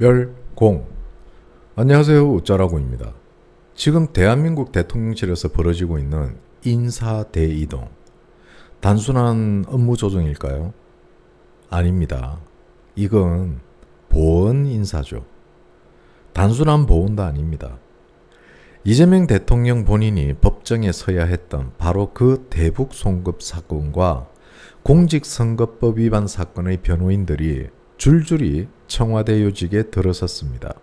멸공. 안녕하세요, 우짜라고입니다. 지금 대한민국 대통령실에서 벌어지고 있는 인사 대이동, 단순한 업무 조정일까요? 아닙니다. 이건 보언 인사죠. 단순한 보언도 아닙니다. 이재명 대통령 본인이 법정에 서야 했던 바로 그 대북 송금 사건과 공직선거법 위반 사건의 변호인들이 줄줄이 청와대 요직에 들어섰습니다.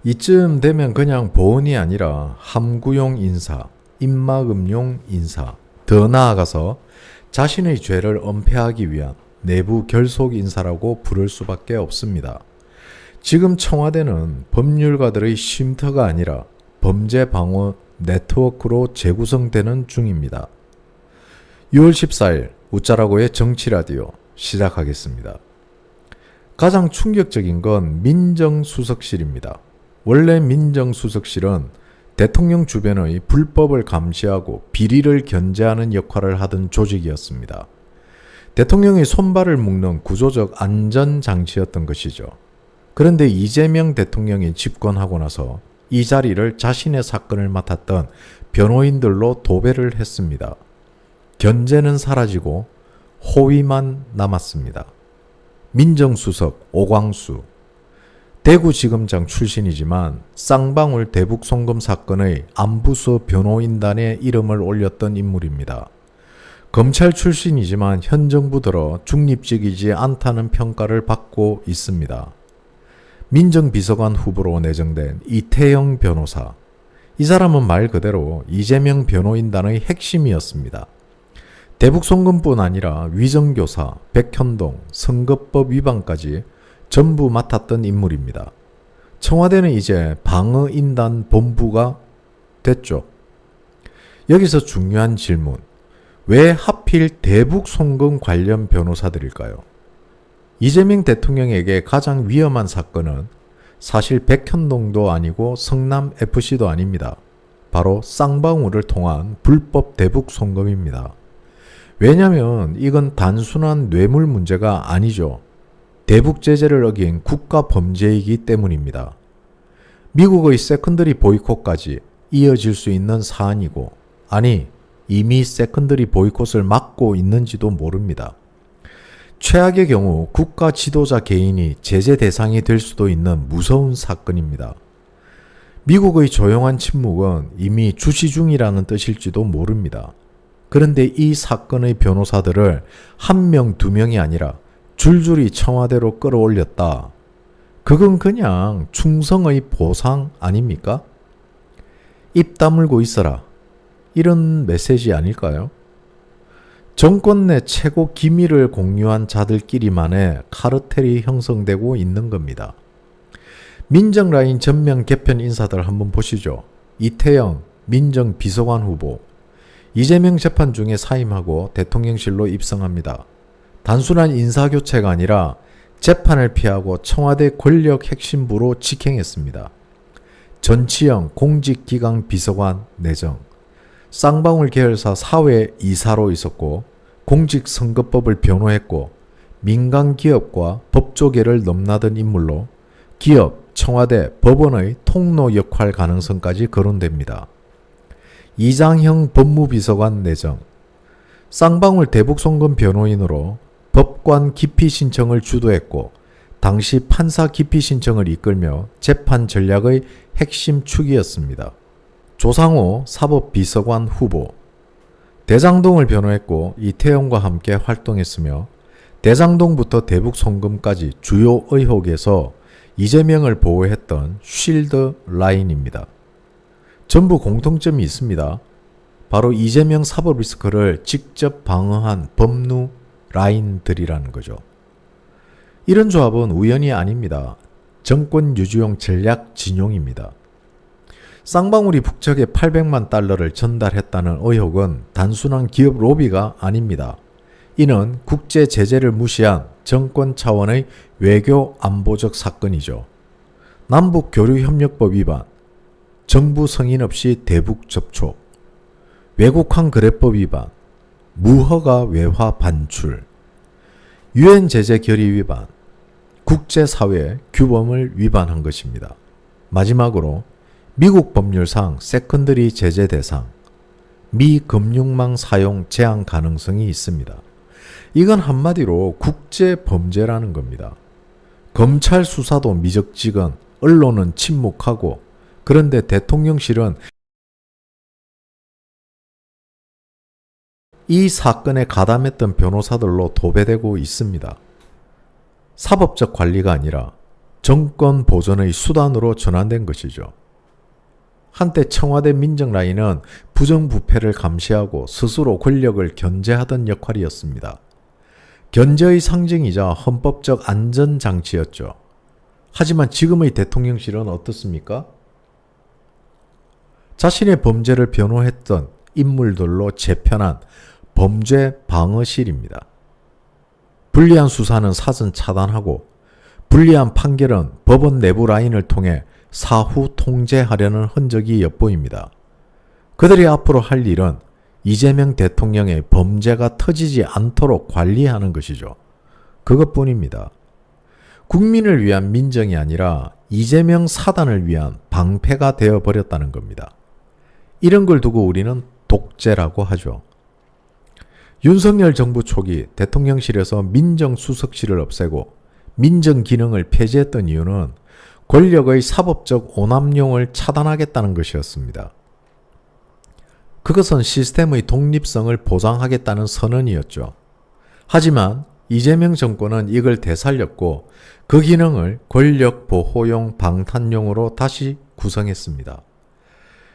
이쯤 되면 그냥 보언이 아니라 함구용 인사, 입막음용 인사, 더 나아가서 자신의 죄를 은폐하기 위한 내부 결속 인사라고 부를 수밖에 없습니다. 지금 청와대는 법률가들의 쉼터가 아니라 범죄 방어 네트워크로 재구성되는 중입니다. 6월 14일 우짜라고의 정치라디오 시작하겠습니다. 가장 충격적인 건 민정수석실입니다. 원래 민정수석실은 대통령 주변의 불법을 감시하고 비리를 견제하는 역할을 하던 조직이었습니다. 대통령의 손발을 묶는 구조적 안전장치였던 것이죠. 그런데 이재명 대통령이 집권하고 나서 이 자리를 자신의 사건을 맡았던 변호인들로 도배를 했습니다. 견제는 사라지고 호위만 남았습니다. 민정수석 오광수, 대구지검장 출신이지만 쌍방울 대북 송금 사건의 안부수 변호인단에 이름을 올렸던 인물입니다. 검찰 출신이지만 현 정부 들어 중립적이지 않다는 평가를 받고 있습니다. 민정비서관 후보로 내정된 이태영 변호사, 이 사람은 말 그대로 이재명 변호인단의 핵심이었습니다. 대북 송금뿐 아니라 위정교사, 백현동, 선거법 위반까지 전부 맡았던 인물입니다. 청와대는 이제 방어인단 본부가 됐죠. 여기서 중요한 질문, 왜 하필 대북 송금 관련 변호사들일까요? 이재명 대통령에게 가장 위험한 사건은 사실 백현동도 아니고 성남FC도 아닙니다. 바로 쌍방울을 통한 불법 대북 송금입니다. 왜냐하면 이건 단순한 뇌물 문제가 아니죠. 대북 제재를 어긴 국가 범죄이기 때문입니다. 미국의 세컨더리 보이콧까지 이어질 수 있는 사안이고, 아니 이미 세컨더리 보이콧을 막고 있는지도 모릅니다. 최악의 경우 국가 지도자 개인이 제재 대상이 될 수도 있는 무서운 사건입니다. 미국의 조용한 침묵은 이미 주시 중이라는 뜻일지도 모릅니다. 그런데 이 사건의 변호사들을 한 명, 두 명이 아니라 줄줄이 청와대로 끌어올렸다. 그건 그냥 충성의 보상 아닙니까? 입 다물고 있어라. 이런 메시지 아닐까요? 정권 내 최고 기밀을 공유한 자들끼리만의 카르텔이 형성되고 있는 겁니다. 민정라인 전면 개편 인사들 한번 보시죠. 이태영 민정비서관 후보, 이재명 재판 중에 사임하고 대통령실로 입성합니다. 단순한 인사교체가 아니라 재판을 피하고 청와대 권력 핵심부로 직행했습니다. 전치영 공직기강 비서관 내정, 쌍방울 계열사 사회 이사로 있었고 공직선거법을 변호했고 민간기업과 법조계를 넘나든 인물로 기업, 청와대, 법원의 통로 역할 가능성까지 거론됩니다. 이장형 법무비서관 내정, 쌍방울 대북송금 변호인으로 법관 기피 신청을 주도했고 당시 판사 기피 신청을 이끌며 재판 전략의 핵심 축이었습니다. 조상호 사법비서관 후보, 대장동을 변호했고 이태영과 함께 활동했으며 대장동부터 대북송금까지 주요 의혹에서 이재명을 보호했던 쉴드 라인입니다. 전부 공통점이 있습니다. 바로 이재명 사법 리스크를 직접 방어한 법무 라인들이라는 거죠. 이런 조합은 우연이 아닙니다. 정권 유지용 전략 진용입니다. 쌍방울이 북측에 800만 달러를 전달했다는 의혹은 단순한 기업 로비가 아닙니다. 이는 국제 제재를 무시한 정권 차원의 외교 안보적 사건이죠. 남북 교류협력법 위반, 정부 승인 없이 대북 접촉, 외국환 거래법 위반, 무허가 외화 반출, 유엔 제재 결의 위반, 국제사회의 규범을 위반한 것입니다. 마지막으로 미국 법률상 세컨더리 제재 대상, 미 금융망 사용 제한 가능성이 있습니다. 이건 한마디로 국제 범죄라는 겁니다. 검찰 수사도 미적지근, 언론은 침묵하고, 그런데 대통령실은 이 사건에 가담했던 변호사들로 도배되고 있습니다. 사법적 관리가 아니라 정권 보존의 수단으로 전환된 것이죠. 한때 청와대 민정라인은 부정부패를 감시하고 스스로 권력을 견제하던 역할이었습니다. 견제의 상징이자 헌법적 안전장치였죠. 하지만 지금의 대통령실은 어떻습니까? 자신의 범죄를 변호했던 인물들로 재편한 범죄 방어실입니다. 불리한 수사는 사전 차단하고 불리한 판결은 법원 내부 라인을 통해 사후 통제하려는 흔적이 엿보입니다. 그들이 앞으로 할 일은 이재명 대통령의 범죄가 터지지 않도록 관리하는 것이죠. 그것뿐입니다. 국민을 위한 민정이 아니라 이재명 사단을 위한 방패가 되어버렸다는 겁니다. 이런 걸 두고 우리는 독재라고 하죠. 윤석열 정부 초기 대통령실에서 민정수석실을 없애고 민정기능을 폐지했던 이유는 권력의 사법적 오남용을 차단하겠다는 것이었습니다. 그것은 시스템의 독립성을 보장하겠다는 선언이었죠. 하지만 이재명 정권은 이걸 되살렸고 그 기능을 권력 보호용 방탄용으로 다시 구성했습니다.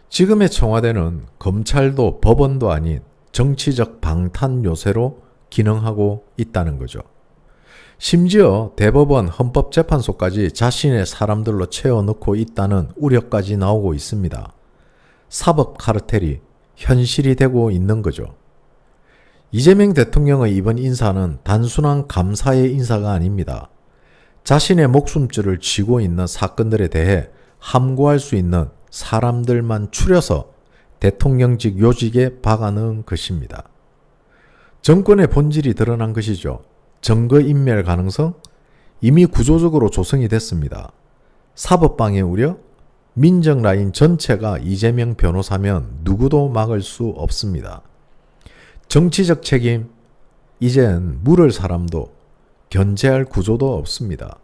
지금의 청와대는 검찰도 법원도 아닌 정치적 방탄 요새로 기능하고 있다는 거죠. 심지어 대법원 헌법재판소까지 자신의 사람들로 채워넣고 있다는 우려까지 나오고 있습니다. 사법 카르텔이 현실이 되고 있는 거죠. 이재명 대통령의 이번 인사는 단순한 감사의 인사가 아닙니다. 자신의 목숨줄을 쥐고 있는 사건들에 대해 함구할 수 있는 사람들만 추려서 대통령직 요직에 박아넣은 것입니다. 정권의 본질이 드러난 것이죠. 증거인멸 가능성? 이미 구조적으로 조성이 됐습니다. 사법방해 우려? 민정라인 전체가 이재명 변호사면 누구도 막을 수 없습니다. 정치적 책임? 이젠 물을 사람도 견제할 구조도 없습니다.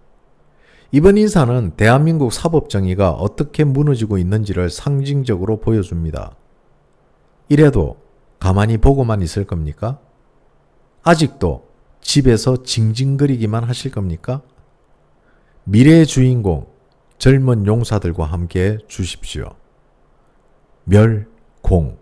이번 인사는 대한민국 사법정의가 어떻게 무너지고 있는지를 상징적으로 보여줍니다. 이래도 가만히 보고만 있을 겁니까? 아직도 집에서 징징거리기만 하실 겁니까? 미래의 주인공, 젊은 용사들과 함께 해 주십시오. 멸공